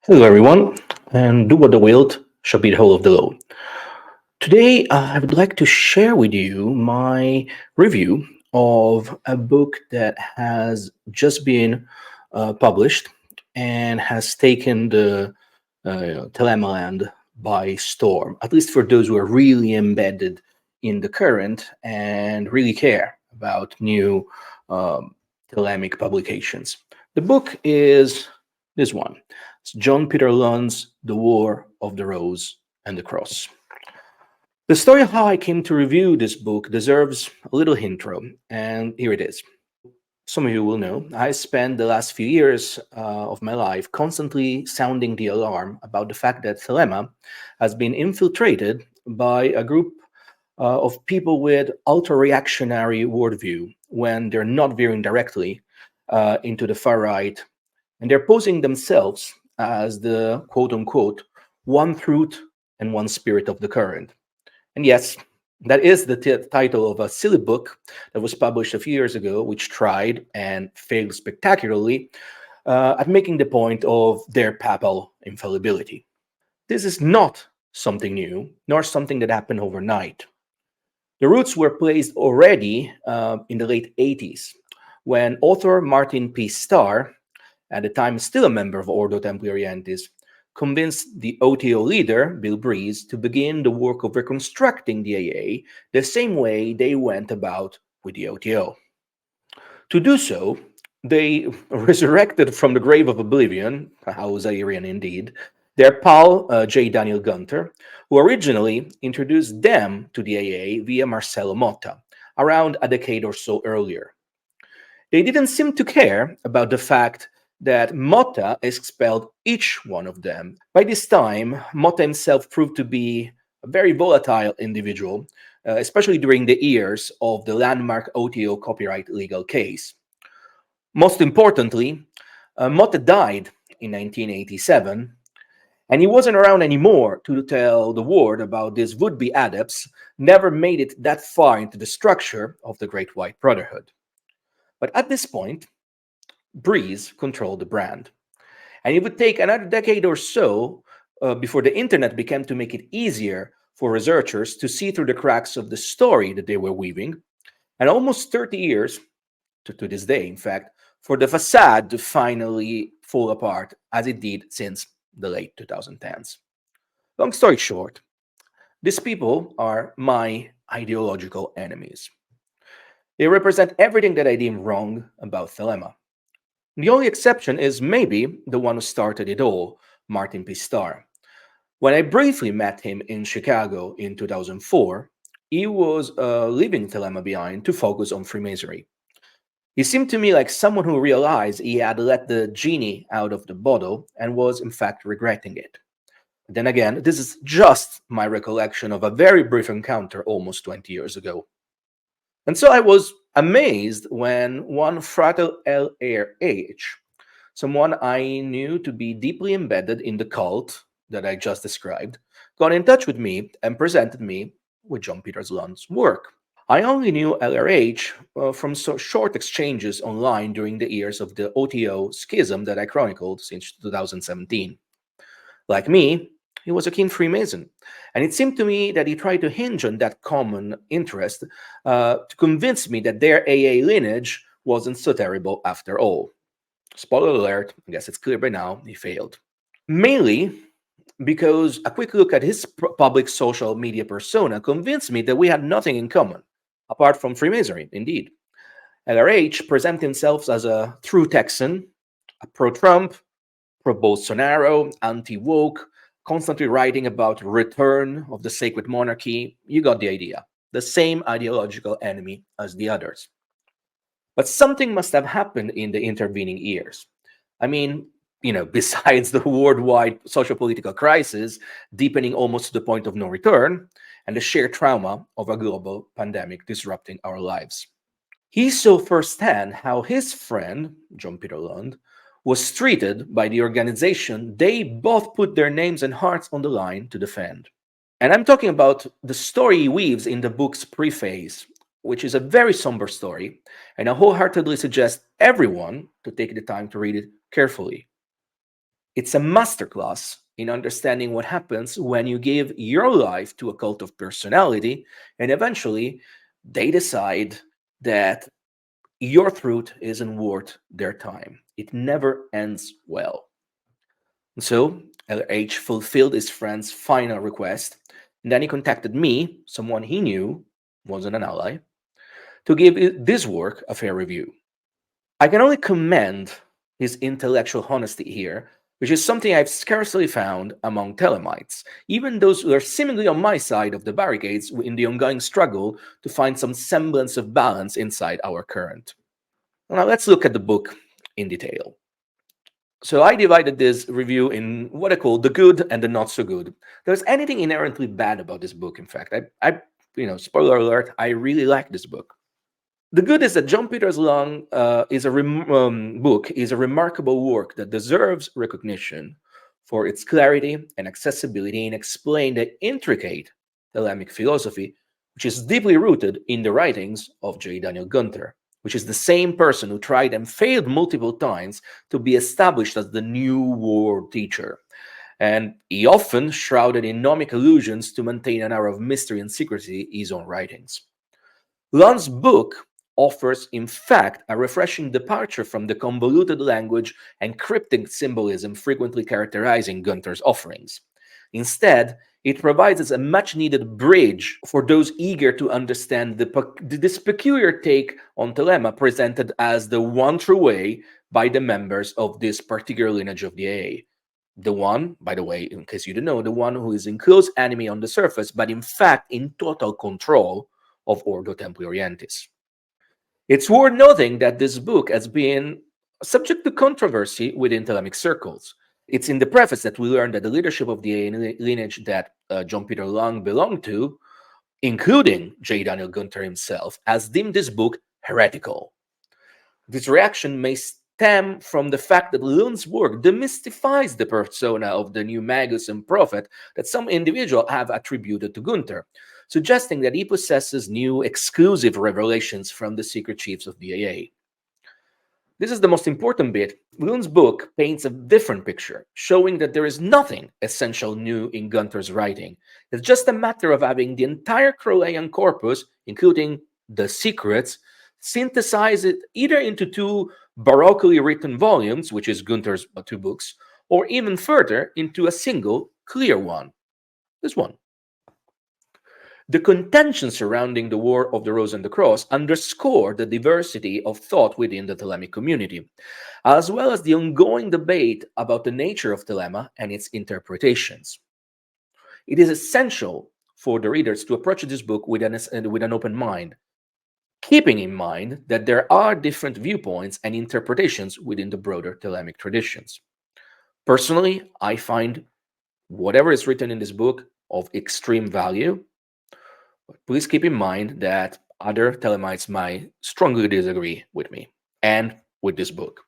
Hello, everyone, and do what the wilt shall be the whole of the load. Today, I would like to share with you my review of a book that has just been published and has taken the Thelema land by storm, at least for those who are really embedded in the current and really care about new um, Thelemic publications. The book is this one. It's John Peter Lund's The War of the Rose and the Cross. The story of how I came to review this book deserves a little intro, and here it is. Some of you will know, I spent the last few years of my life constantly sounding the alarm about the fact that Thelema has been infiltrated by a group of people with ultra-reactionary worldview when they're not veering directly into the far right, and they're posing themselves as the quote-unquote one truth and one spirit of the current. And yes, that is the title of a silly book that was published a few years ago, which tried and failed spectacularly at making the point of their papal infallibility. This is not something new, nor something that happened overnight. The roots were placed already in the late 80s when author Martin P. Starr, at the time still a member of Ordo Templi Orientis, convinced the O.T.O leader, Bill Breeze, to begin the work of reconstructing the AA the same way they went about with the O.T.O. To do so, they resurrected from the grave of oblivion, how Zairian indeed, their pal J. Daniel Gunter, who originally introduced them to the AA via Marcelo Motta, around a decade or so earlier. They didn't seem to care about the fact that Motta expelled each one of them. By this time, Motta himself proved to be a very volatile individual, especially during the years of the landmark O.T.O copyright legal case. Most importantly, Motta died in 1987, and he wasn't around anymore to tell the world about these would-be adepts never made it that far into the structure of the Great White Brotherhood. But at this point, Breeze controlled the brand. And it would take another decade or so before the internet began to make it easier for researchers to see through the cracks of the story that they were weaving, and almost 30 years, to this day, in fact, for the facade to finally fall apart as it did since the late 2010s. Long story short, these people are my ideological enemies. They represent everything that I deem wrong about Thelema. The only exception is maybe the one who started it all, Martin P. Starr. When I briefly met him in Chicago in 2004, he was leaving Thelema behind to focus on Freemasonry. He seemed to me like someone who realized he had let the genie out of the bottle and was in fact regretting it. Then again, this is just my recollection of a very brief encounter almost 20 years ago. And so I was amazed when one Frater LRH, someone I knew to be deeply embedded in the cult that I just described, got in touch with me and presented me with John Peter Lund's work. I only knew LRH from short exchanges online during the years of the O.T.O schism that I chronicled since 2017. Like me, he was a keen Freemason, and it seemed to me that he tried to hinge on that common interest to convince me that their AA lineage wasn't so terrible after all. Spoiler alert, I guess it's clear by now, he failed. Mainly because a quick look at his public social media persona convinced me that we had nothing in common, apart from Freemasonry, indeed. LRH presents himself as a true Texan, a pro-Trump, pro-Bolsonaro, anti-woke, constantly writing about return of the sacred monarchy. You got the idea. The same ideological enemy as the others. But something must have happened in the intervening years. I mean, besides the worldwide socio-political crisis, deepening almost to the point of no return, and the sheer trauma of a global pandemic disrupting our lives. He saw firsthand how his friend, John Peter Lund, was treated by the organization they both put their names and hearts on the line to defend. And I'm talking about the story he weaves in the book's preface, which is a very somber story, and I wholeheartedly suggest everyone to take the time to read it carefully. It's a masterclass in understanding what happens when you give your life to a cult of personality, and eventually they decide that your truth isn't worth their time. It never ends well. So LH fulfilled his friend's final request, and then he contacted me, someone he knew wasn't an ally, to give this work a fair review. I can only commend his intellectual honesty here, which is something I've scarcely found among Thelemites, even those who are seemingly on my side of the barricades in the ongoing struggle to find some semblance of balance inside our current. Now let's look at the book in detail. So I divided this review in what I call the good and the not so good. There's anything inherently bad about this book. In fact, spoiler alert, I really like this book. The good is that John Peters Long book is a remarkable work that deserves recognition for its clarity and accessibility in explaining the intricate Thelemic philosophy, which is deeply rooted in the writings of J. Daniel Gunther, which is the same person who tried and failed multiple times to be established as the new world teacher. And he often shrouded in gnomic illusions to maintain an air of mystery and secrecy in his own writings. Lund's book offers, in fact, a refreshing departure from the convoluted language and cryptic symbolism frequently characterizing Gunther's offerings. Instead, it provides us a much needed bridge for those eager to understand this peculiar take on Thelema presented as the one true way by the members of this particular lineage of the AA. The one, by the way, in case you don't know, the one who is in close enemy on the surface, but in fact in total control of Ordo Templi Orientis. It's worth noting that this book has been subject to controversy within Thelemic circles. It's in the preface that we learn that the leadership of the AA lineage that John Peter Long belonged to, including J. Daniel Gunther himself, has deemed this book heretical. This reaction may stem from the fact that Lund's work demystifies the persona of the new magus and prophet that some individuals have attributed to Gunther, suggesting that he possesses new exclusive revelations from the secret chiefs of the AA. This is the most important bit. Lund's book paints a different picture, showing that there is nothing essential new in Gunther's writing. It's just a matter of having the entire Crowleyan corpus, including the secrets, synthesize it either into two baroquely written volumes, which is Gunther's two books, or even further into a single clear one. This one. The contention surrounding the War of the Rose and the Cross underscore the diversity of thought within the Thelemic community, as well as the ongoing debate about the nature of Thelema and its interpretations. It is essential for the readers to approach this book with an open mind, keeping in mind that there are different viewpoints and interpretations within the broader Thelemic traditions. Personally, I find whatever is written in this book of extreme value. But please keep in mind that other Thelemites might strongly disagree with me and with this book.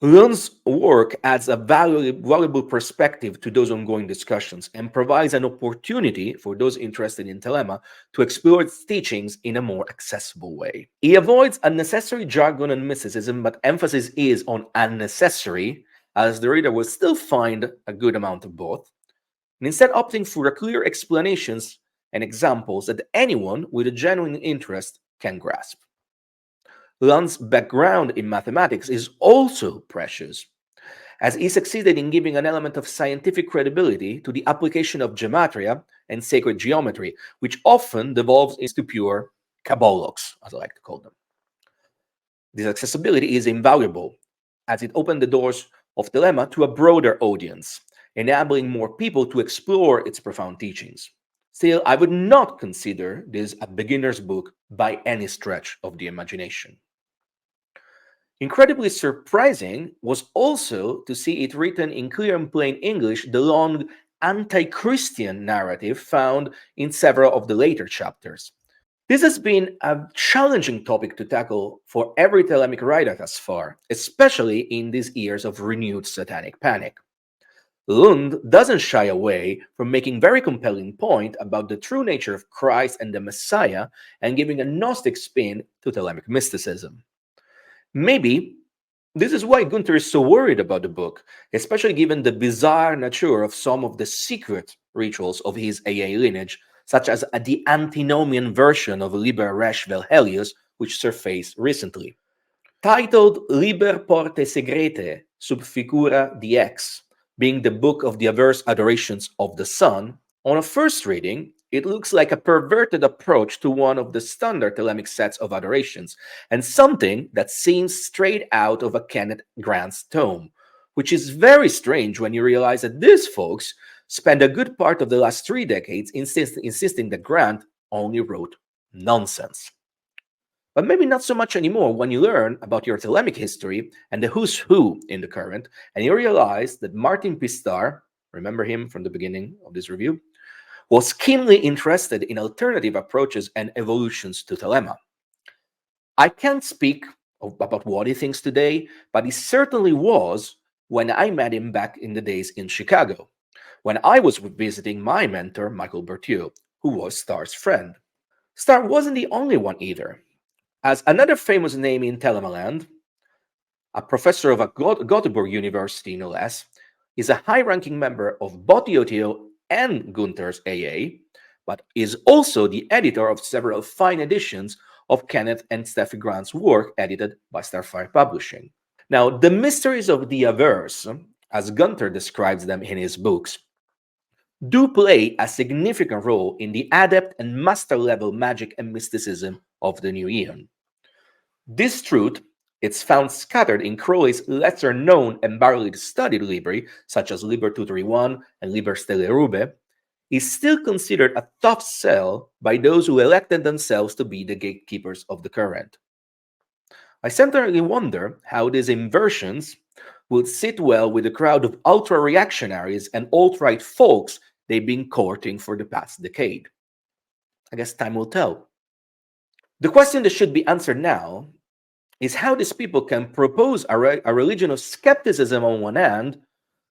Lund's work adds a valuable perspective to those ongoing discussions and provides an opportunity for those interested in Thelema to explore its teachings in a more accessible way. He avoids unnecessary jargon and mysticism, but emphasis is on unnecessary, as the reader will still find a good amount of both, and instead opting for clear explanations and examples that anyone with a genuine interest can grasp. Lund's background in mathematics is also precious, as he succeeded in giving an element of scientific credibility to the application of gematria and sacred geometry, which often devolves into pure Kabbalogs, as I like to call them. This accessibility is invaluable, as it opened the doors of Thelema to a broader audience, enabling more people to explore its profound teachings. Still, I would not consider this a beginner's book by any stretch of the imagination. Incredibly surprising was also to see it written in clear and plain English, the long anti-Christian narrative found in several of the later chapters. This has been a challenging topic to tackle for every Thelemic writer thus far, especially in these years of renewed satanic panic. Lund doesn't shy away from making very compelling point about the true nature of Christ and the Messiah and giving a Gnostic spin to Thelemic mysticism. Maybe This is why Gunther is so worried about the book, especially given the bizarre nature of some of the secret rituals of his AA lineage, such as the antinomian version of Liber Resh Vel Helios, which surfaced recently. Titled Liber Porte Segrete sub Figura Dx, being the book of the averse adorations of the sun, on a first reading, it looks like a perverted approach to one of the standard Thelemic sets of adorations, and something that seems straight out of a Kenneth Grant's tome, which is very strange when you realize that these folks spent a good part of the last 3 decades insisting that Grant only wrote nonsense. But maybe not so much anymore when you learn about your Thelemic history and the who's who in the current, and you realize that Martin Pistar, remember him from the beginning of this review, was keenly interested in alternative approaches and evolutions to Thelema. I can't speak about what he thinks today, but he certainly was when I met him back in the days in Chicago, when I was visiting my mentor, Michael Berthieu, who was Starr's friend. Starr wasn't the only one either. As another famous name in Telemaland, a professor of a Gothenburg University, no less, is a high-ranking member of both the O.T.O and Gunther's AA, but is also the editor of several fine editions of Kenneth and Steffi Grant's work edited by Starfire Publishing. Now, the mysteries of the averse, as Gunther describes them in his books, do play a significant role in the adept and master level magic and mysticism of the new eon. This truth, it's found scattered in Crowley's lesser-known and barely studied libri, such as Liber 231 and Liber Stelle Rube, is still considered a tough sell by those who elected themselves to be the gatekeepers of the current. I certainly wonder how these inversions would sit well with the crowd of ultra-reactionaries and alt-right folks they've been courting for the past decade. I guess time will tell. The question that should be answered now is how these people can propose a religion of skepticism on one hand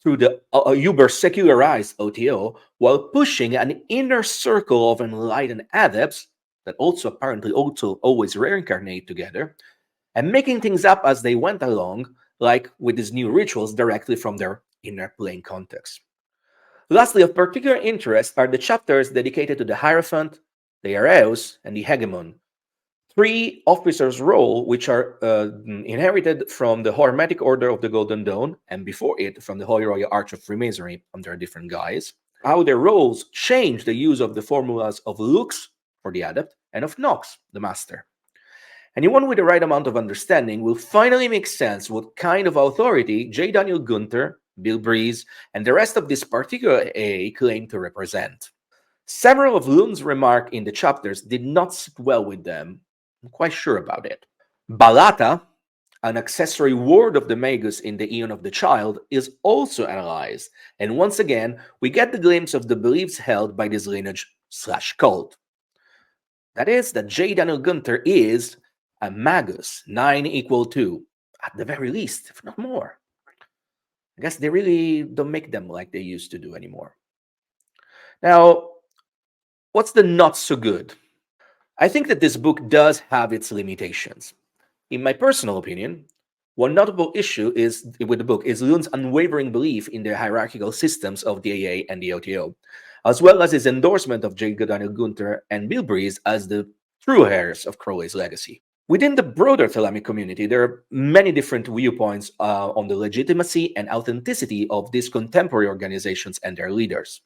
through the uber secularized O.T.O while pushing an inner circle of enlightened adepts that also apparently also always reincarnate together and making things up as they went along, like with these new rituals directly from their inner plane context. Lastly, of particular interest are the chapters dedicated to the Hierophant, the Hiereus, and the Hegemon, three officers' role which are inherited from the Hermetic Order of the Golden Dawn, and before it from the Holy Royal Arch of Freemasonry under a different guise, how their roles change the use of the formulas of Lux for the Adept and of Nox, the Master. Anyone with the right amount of understanding will finally make sense what kind of authority J. Daniel Gunther, Bill Breeze, and the rest of this particular AA claim to represent. Several of Lund's remarks in the chapters did not sit well with them. I'm quite sure about it. Balata, an accessory word of the Magus in the Aeon of the Child, is also analyzed, and once again, we get the glimpse of the beliefs held by this lineage/cult. That is, that J. Daniel Gunther is a Magus, 9 equal 2, at the very least, if not more. I guess they really don't make them like they used to do anymore. Now, what's the not so good? I think that this book does have its limitations. In my personal opinion, one notable issue with the book is Lund's unwavering belief in the hierarchical systems of the AA and the O.T.O, as well as his endorsement of J. Daniel Gunther and Bill Breeze as the true heirs of Crowley's legacy. Within the broader Thelemic community, there are many different viewpoints on the legitimacy and authenticity of these contemporary organizations and their leaders.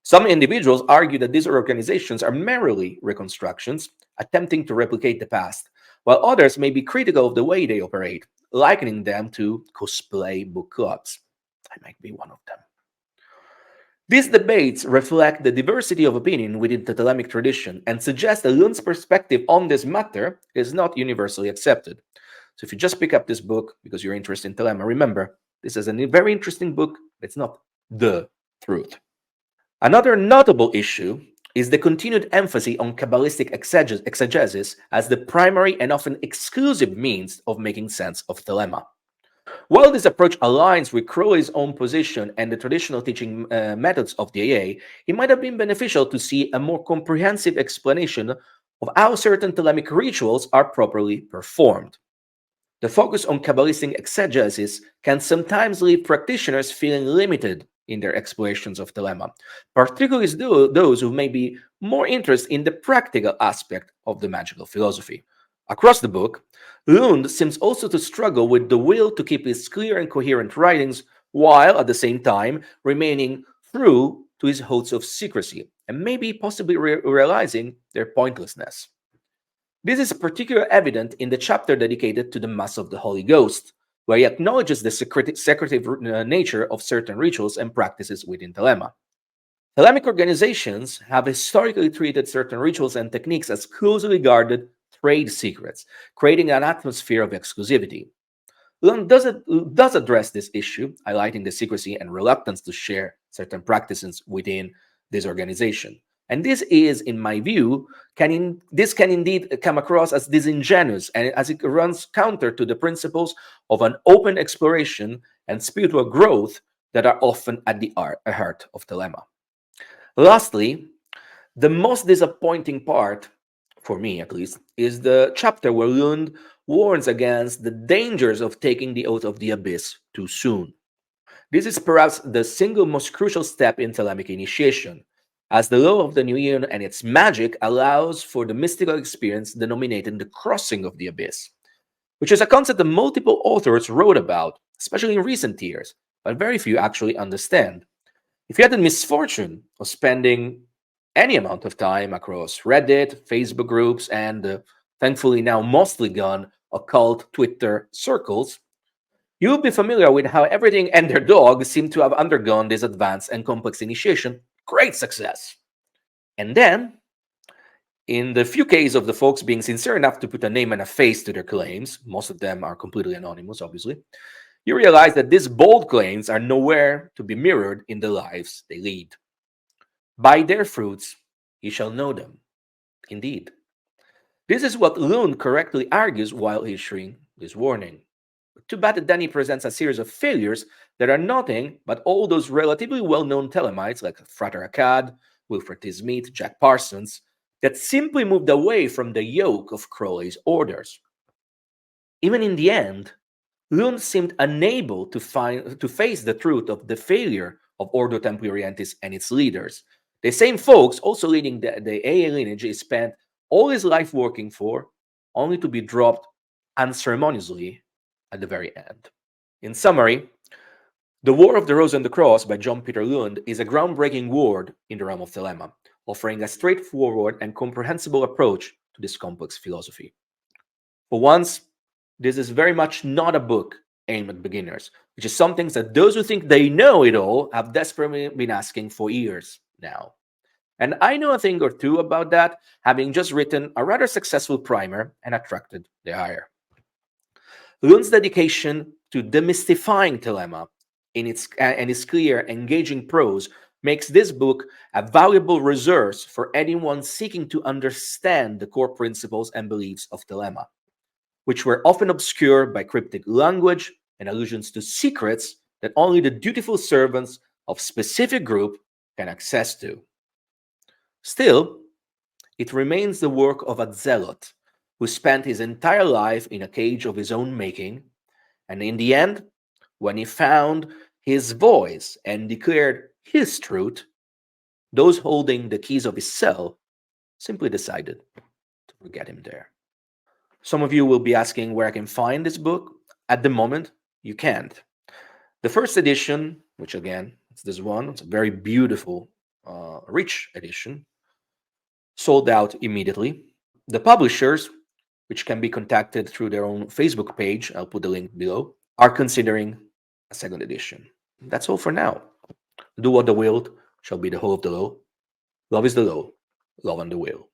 Some individuals argue that these organizations are merely reconstructions, attempting to replicate the past, while others may be critical of the way they operate, likening them to cosplay book clubs. I might be one of them. These debates reflect the diversity of opinion within the Thelemic tradition and suggest that Lund's perspective on this matter is not universally accepted. So if you just pick up this book because you're interested in Thelema, remember, this is a very interesting book, but it's not the truth. Another notable issue is the continued emphasis on Kabbalistic exegesis as the primary and often exclusive means of making sense of Thelema. While this approach aligns with Crowley's own position and the traditional teaching methods of the AA, it might have been beneficial to see a more comprehensive explanation of how certain Thelemic rituals are properly performed. The focus on Kabbalistic exegesis can sometimes leave practitioners feeling limited in their explorations of Thelema, particularly those who may be more interested in the practical aspect of the magical philosophy. Across the book, Lund seems also to struggle with the will to keep his clear and coherent writings while at the same time remaining true to his oaths of secrecy and maybe possibly realizing their pointlessness. This is particularly evident in the chapter dedicated to the Mass of the Holy Ghost, where he acknowledges the secretive nature of certain rituals and practices within Thelema. Thelemic organizations have historically treated certain rituals and techniques as closely guarded trade secrets, creating an atmosphere of exclusivity. Lund does address this issue, highlighting the secrecy and reluctance to share certain practices within this organization. And this is, in my view, this can indeed come across as disingenuous, and as it runs counter to the principles of an open exploration and spiritual growth that are often at the heart of Thelema. Lastly, the most disappointing part, for me at least, is the chapter where Lund warns against the dangers of taking the oath of the abyss too soon. This is perhaps the single most crucial step in Thelemic initiation, as the law of the New Year and its magic allows for the mystical experience denominated the crossing of the abyss, which is a concept that multiple authors wrote about, especially in recent years, but very few actually understand. If you had the misfortune of spending any amount of time across Reddit, Facebook groups, and thankfully now mostly gone occult Twitter circles, you'll be familiar with how everything and their dog seem to have undergone this advanced and complex initiation. Great success. And then, in the few cases of the folks being sincere enough to put a name and a face to their claims, most of them are completely anonymous, obviously, you realize that these bold claims are nowhere to be mirrored in the lives they lead. By their fruits ye shall know them. Indeed. This is what Lund correctly argues while issuing this warning. Too bad that then he presents a series of failures that are nothing but all those relatively well-known Thelemites like Frater Akkad, Wilfred T. Smith, Jack Parsons, that simply moved away from the yoke of Crowley's orders. Even in the end, Lund seemed unable to face the truth of the failure of Ordo Templi Orientis and its leaders. The same folks also leading the AA lineage he spent all his life working for, only to be dropped unceremoniously at the very end. In summary, The War of the Rose and the Cross by John Peter Lund is a groundbreaking work in the realm of Thelema, offering a straightforward and comprehensible approach to this complex philosophy. For once, this is very much not a book aimed at beginners, which is something that those who think they know it all have desperately been asking for years now. And I know a thing or two about that, having just written a rather successful primer and attracted the ire. Lund's dedication to demystifying Thelema and its clear, engaging prose makes this book a valuable resource for anyone seeking to understand the core principles and beliefs of Thelema, which were often obscured by cryptic language and allusions to secrets that only the dutiful servants of specific group can access to. Still, it remains the work of a zealot who spent his entire life in a cage of his own making, and in the end, when he found his voice and declared his truth, those holding the keys of his cell simply decided to forget him there. Some of you will be asking where I can find this book. At the moment, you can't. The first edition, which again, it's this one, it's a very beautiful, rich edition, sold out immediately. The publishers, which can be contacted through their own Facebook page, I'll put the link below, are considering a second edition. That's all for now. Do what the will shall be the whole of the law. Love is the law, love and the will.